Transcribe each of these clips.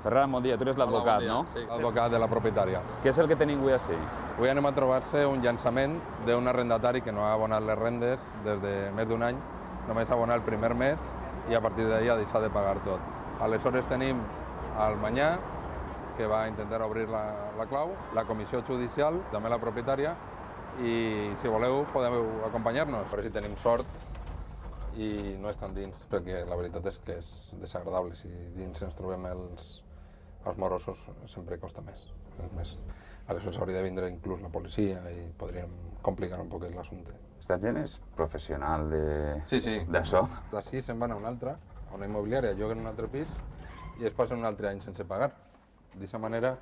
Ferran, bon dia. Tu eres l'advocat, no? Sí, l'advocat de la propietària. Què és el que tenim avui així? Avui anem a trobar-se un llançament d'un arrendatari que no ha abonat les rendes des de més d'un any, només ha abonat el primer mes i a partir d'ahir ha deixat de pagar tot. Aleshores tenim el Manyà, que va intentar obrir la clau, la comissió judicial, també la propietària, i si voleu podeu acompanyar-nos, però si tenim sort i no estan dins, perquè la veritat és que és desagradable. Si dins ens trobem els morosos sempre costa més. Aleshores hauria de vindre inclús la policia i podríem complicar un poquet l'assumpte. Esta gent és professional Sí. d'això? D'ací se'n van a una altra, a una immobiliària, lloguen un altre pis i es passen un altre any sense pagar. D'aquesta manera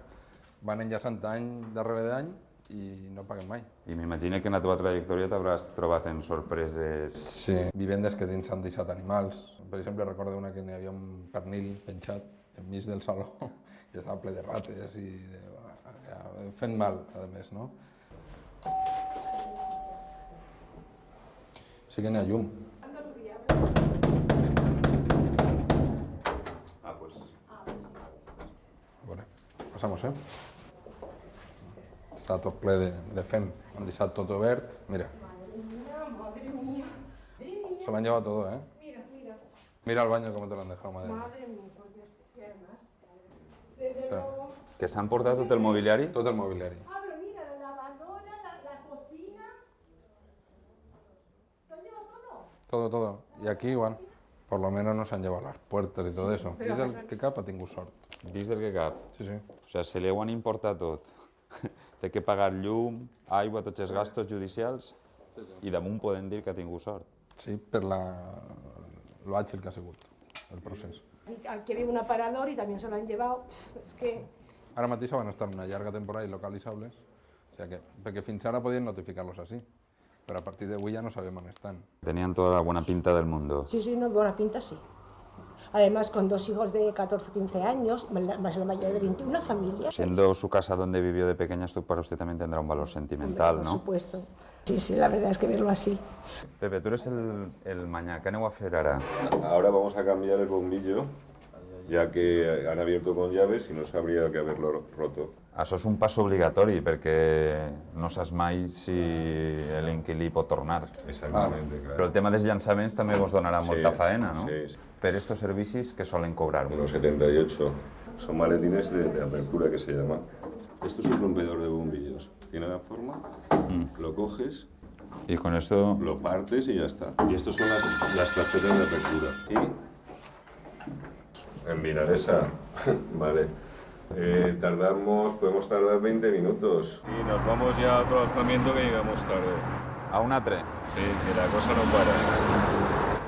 van enllaçant any darrere d'any i no paguen mai. I m'imagino que en la teva trajectòria t'hauràs trobat en sorpreses... Sí, vivendes que dins s'han deixat animals. Per exemple, recordo una que n'hi havia un pernil penjat enmig del saló i estava ple de rates i fent mal, a més, no? Sí que n'hi ha llum. Pues... A veure, passamos, Està tot ple de fem. Han deixat tot obert. Mira. Madre mía. Se lo han llevado todo, ¿eh? Mira. Mira el baño cómo te lo han dejado, madre mía. Madre mía, por Dios, ¿qué además? Desde luego. Que s'han portat tot el mobiliari? Tot el mobiliari. Ah, pero mira, la lavadora, la cocina. ¿Te han llevado todo? Todo. Y aquí igual. Por lo menos nos han llevado las puertas y todo eso. pero- I del que cap ha tingut sort. Dins del que cap. Sí. O sigui, se li ho han importat tot. Té que pagar llum, aigua, tots els gastos judicials i damunt podem dir que ha tingut sort. Sí, per lo àgil que ha sigut el procés. Aquí había un aparador y también se lo han llevado. Es que Ara mateix van estar una llarga temporada il·localitzables, o sigui que, perquè fins ara podien notificar-los així, però a partir d'avui ja no sabem on estan. Tenían toda la buena pinta del mundo. sí, no, buena pinta sí. Además, con dos hijos de 14 o 15 años, más la mayor de 21, una familia. Siendo su casa donde vivió de pequeña, esto para usted también tendrá un valor sentimental, Por ¿no? supuesto. Sí, la verdad es que verlo así. Pepe, tú eres el Manyà. ¿Qué aneu a hacer ahora? Ahora vamos a cambiar el bombillo, ya que han abierto con llaves y no sabría que haberlo roto. Això és un pas obligatori perquè no saps mai si l'inquilí pot tornar. Exactamente, claro. Però el tema dels llançaments també vos donarà molta faena, no? Sí. Per estos servicis que solen cobrar. Unos 78. Son maletines de apertura que se llama. Esto es un rompedor de bombillos. Tiene la forma, lo coges, Y con esto... lo partes y ya está. Y estos son las tarjetas de apertura. Y en Vinaresa, vale. Podemos tardar 20 minutos. Y nos vamos ya a otro alzamiento que llegamos tarde. A un altre. Sí, que la cosa no para.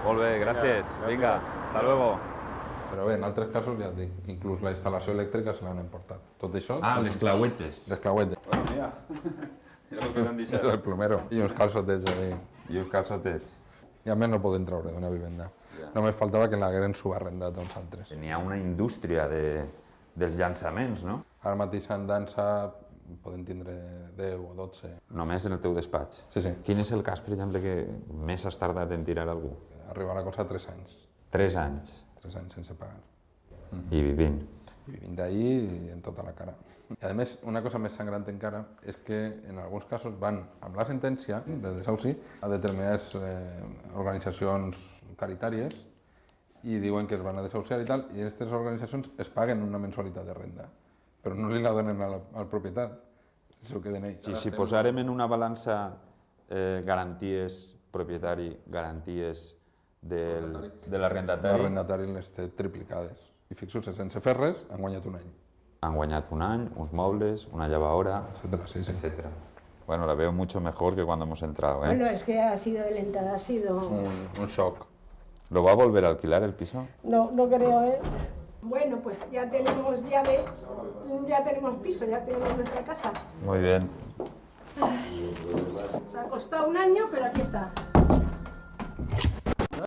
Molt bé, gràcies. Vinga, hasta luego. Però bé, en altres casos ja et dic, inclús la instal·lació elèctrica se l'han emportat. Tot això... les clauetes. Les clauetes. Bueno, mira. Mira el que m'han deixat. El plomero. I uns calçotets allà. I uns calçotets. I a més no poden treure d'una vivenda. Només faltava que l'hagueren subarrendat a uns altres. N'hi ha una indústria dels llançaments, no? Ara mateix en dansa poden tindre 10 o 12. Només en el teu despatx. Sí. Quin és el cas, per exemple, que més has tardat en tirar algú? Arribarà a cosa 3 anys. 3 anys. 3 anys sense pagar. I vivint. I vivint d'ahir i en tota la cara. I a més, una cosa més sangrant encara és que en alguns casos van amb la sentència de desahuci a determinades organitzacions caritàries i diuen que es van a desahuciar i tal, i aquestes organitzacions es paguen una mensualitat de renda, però no li la donen al propietat, això queden ells. Si posarem en una balança garanties propietari, garanties de l'arrendatari, L'arrendatari les té triplicades. I fixeu-se, sense fer res, han guanyat un any, han guanyat un any, uns mobles, una llavadora, etcétera. Sí. etc. Bueno, la veo mucho mejor que cuando hemos entrado, ¿eh? Bueno, es que ha sido de la entrada, ha sido... Un shock. ¿Lo va a volver a alquilar el piso? No creo, ¿eh? Bueno, pues ya tenemos llave, ya tenemos piso, ya tenemos nuestra casa. Muy bien. Nos ha costado un año, pero aquí está.